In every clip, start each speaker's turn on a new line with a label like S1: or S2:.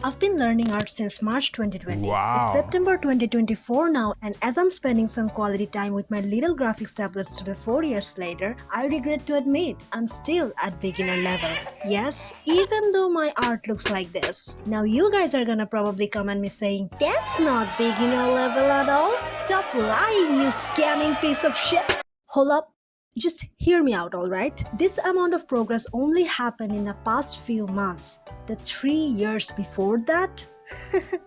S1: I've been learning art since March 2020. It's
S2: Wow.
S1: September 2024 now, and as I'm spending some quality time with my little graphics tablets today 4 years later, I regret to admit I'm still at beginner level. Yes, even though my art looks like this. Now you guys are gonna probably come at me saying, "That's not beginner level at all. Stop lying, you scamming piece of shit." Hold up. Just hear me out, alright? This amount of progress only happened in the past few months. The 3 years before that?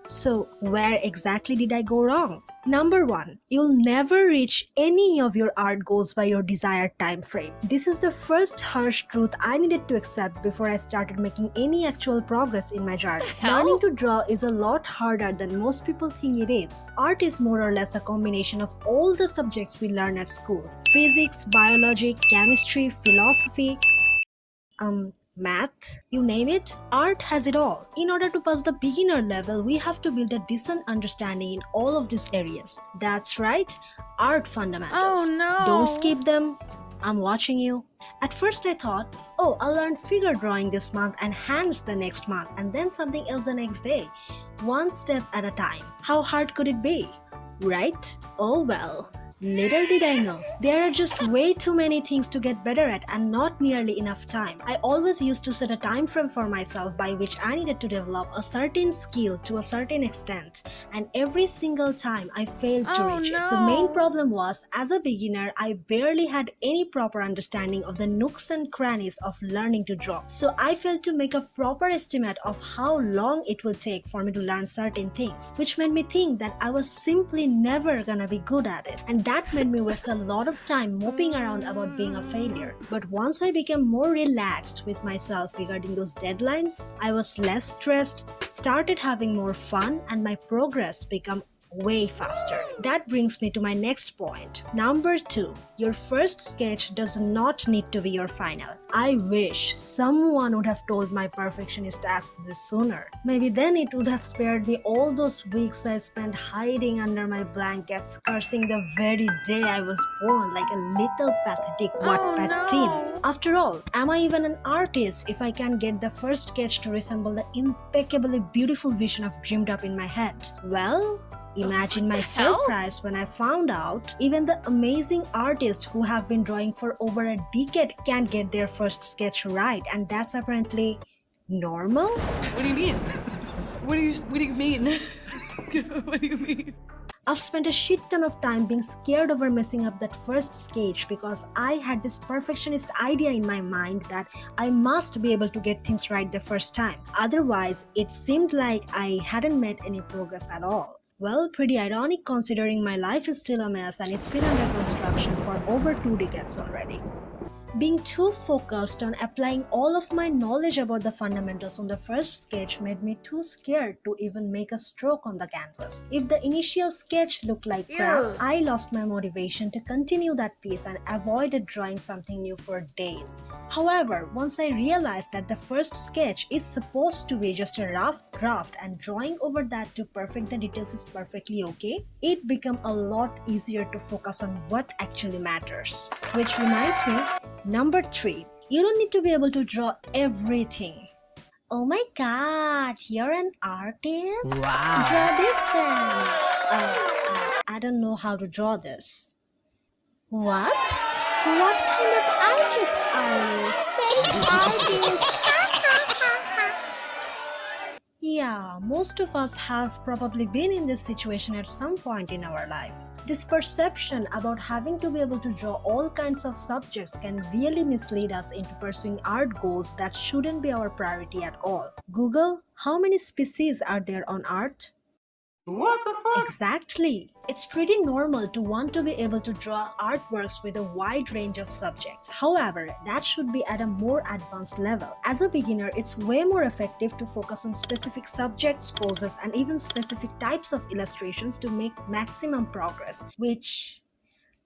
S1: So, where exactly did I go wrong? Number 1, you'll never reach any of your art goals by your desired time frame. This is the first harsh truth I needed to accept before I started making any actual progress in my journey. Learning to draw is a lot harder than most people think it is. Art is more or less a combination of all the subjects we learn at school: physics, biology, chemistry, philosophy, math, you name it, art has it all. In order to pass the beginner level, we have to build a decent understanding in all of these areas. That's right, art fundamentals.
S2: Oh no.
S1: Don't skip them. I'm watching you. At first I thought, oh, I'll learn figure drawing this month and hands the next month and then something else the next day. One step at a time. How hard could it be? Right? Oh well. Little did I know, there are just way too many things to get better at and not nearly enough time. I always used to set a time frame for myself by which I needed to develop a certain skill to a certain extent, and every single time I failed to reach it. The main problem was, as a beginner, I barely had any proper understanding of the nooks and crannies of learning to draw. So I failed to make a proper estimate of how long it will take for me to learn certain things, which made me think that I was simply never gonna be good at it. And that made me waste a lot of time moping around about being a failure. But once I became more relaxed with myself regarding those deadlines, I was less stressed, started having more fun, and my progress became way faster. That brings me to my next point. Number 2, your first sketch does not need to be your final. I wish someone would have told my perfectionist ass this sooner. Maybe then it would have spared me all those weeks I spent hiding under my blankets, cursing the very day I was born like a little pathetic Wattpad teen. After all, am I even an artist if I can't get the first sketch to resemble the impeccably beautiful vision I've dreamed up in my head? Well, imagine my surprise when I found out even the amazing artists who have been drawing for over a decade can't get their first sketch right, and that's apparently normal?
S3: What do you mean? What do you mean? What do you mean?
S1: I've spent a shit ton of time being scared over messing up that first sketch because I had this perfectionist idea in my mind that I must be able to get things right the first time. Otherwise, it seemed like I hadn't made any progress at all. Well, pretty ironic considering my life is still a mess and it's been under construction for over 2 decades already. Being too focused on applying all of my knowledge about the fundamentals on the first sketch made me too scared to even make a stroke on the canvas. If the initial sketch looked like crap, I lost my motivation to continue that piece and avoided drawing something new for days. However, once I realized that the first sketch is supposed to be just a rough draft and drawing over that to perfect the details is perfectly okay, it became a lot easier to focus on what actually matters. Which reminds me, number 3, you don't need to be able to draw everything. Oh my god, you're an artist?
S2: Wow.
S1: Draw this then. I don't know how to draw this. What? What kind of artist are you? Fake artist! Yeah, most of us have probably been in this situation at some point in our life. This perception about having to be able to draw all kinds of subjects can really mislead us into pursuing art goals that shouldn't be our priority at all. Google, how many species are there on art?
S2: What the fuck?
S1: Exactly. It's pretty normal to want to be able to draw artworks with a wide range of subjects. However, that should be at a more advanced level. As a beginner, it's way more effective to focus on specific subjects, poses, and even specific types of illustrations to make maximum progress, which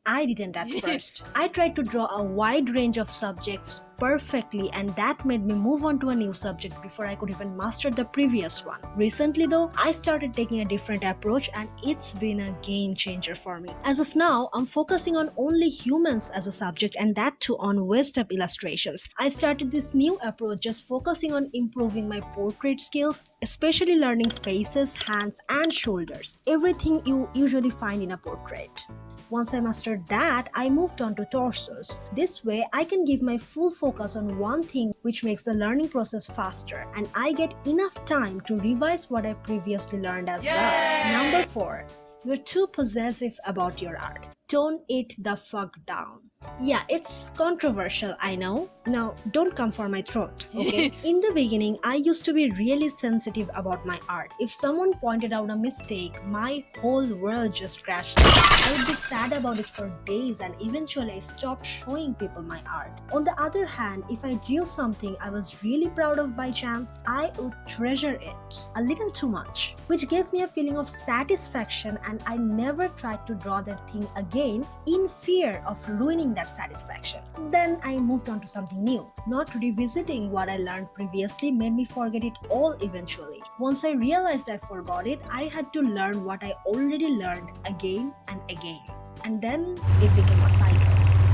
S1: I didn't at first. I tried to draw a wide range of subjects perfectly, and that made me move on to a new subject before I could even master the previous one. Recently though, I started taking a different approach and it's been a game changer for me. As of now, I'm focusing on only humans as a subject, and that too on waist up illustrations. I started this new approach just focusing on improving my portrait skills, especially learning faces, hands and shoulders. Everything you usually find in a portrait. Once I mastered that, I moved on to torsos. This way, I can give my full focus on one thing, which makes the learning process faster, and I get enough time to revise what I previously learned as well. Number 4. You're too possessive about your art. Tone it the fuck down. Yeah, it's controversial, I know. Now, don't come for my throat, okay? In the beginning, I used to be really sensitive about my art. If someone pointed out a mistake, my whole world just crashed. I would be sad about it for days, and eventually I stopped showing people my art. On the other hand, if I drew something I was really proud of by chance, I would treasure it a little too much, which gave me a feeling of satisfaction, and I never tried to draw that thing again in fear of ruining that satisfaction. Then I moved on to something new. Not revisiting what I learned previously made me forget it all eventually. Once I realized I forgot it, I had to learn what I already learned again and again. And then it became a cycle.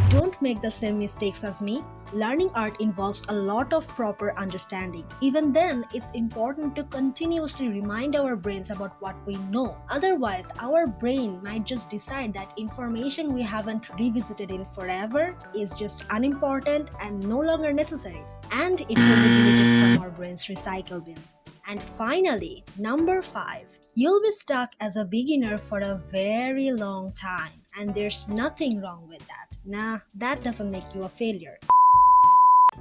S1: Don't make the same mistakes as me. Learning art involves a lot of proper understanding. Even then, it's important to continuously remind our brains about what we know. Otherwise, our brain might just decide that information we haven't revisited in forever is just unimportant and no longer necessary, and it will be deleted from our brain's recycle bin. And finally, number 5. You'll be stuck as a beginner for a very long time, and there's nothing wrong with that. Nah, that doesn't make you a failure.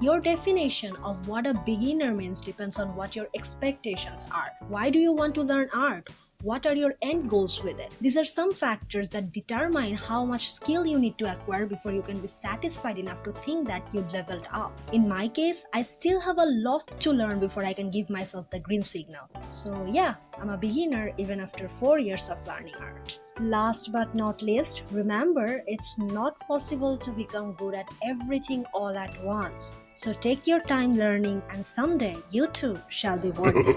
S1: Your definition of what a beginner means depends on what your expectations are. Why do you want to learn art? What are your end goals with it? These are some factors that determine how much skill you need to acquire before you can be satisfied enough to think that you've leveled up. In my case, I still have a lot to learn before I can give myself the green signal. So yeah, I'm a beginner even after 4 years of learning art. Last but not least, remember, it's not possible to become good at everything all at once. So take your time learning, and someday you too shall be worthy.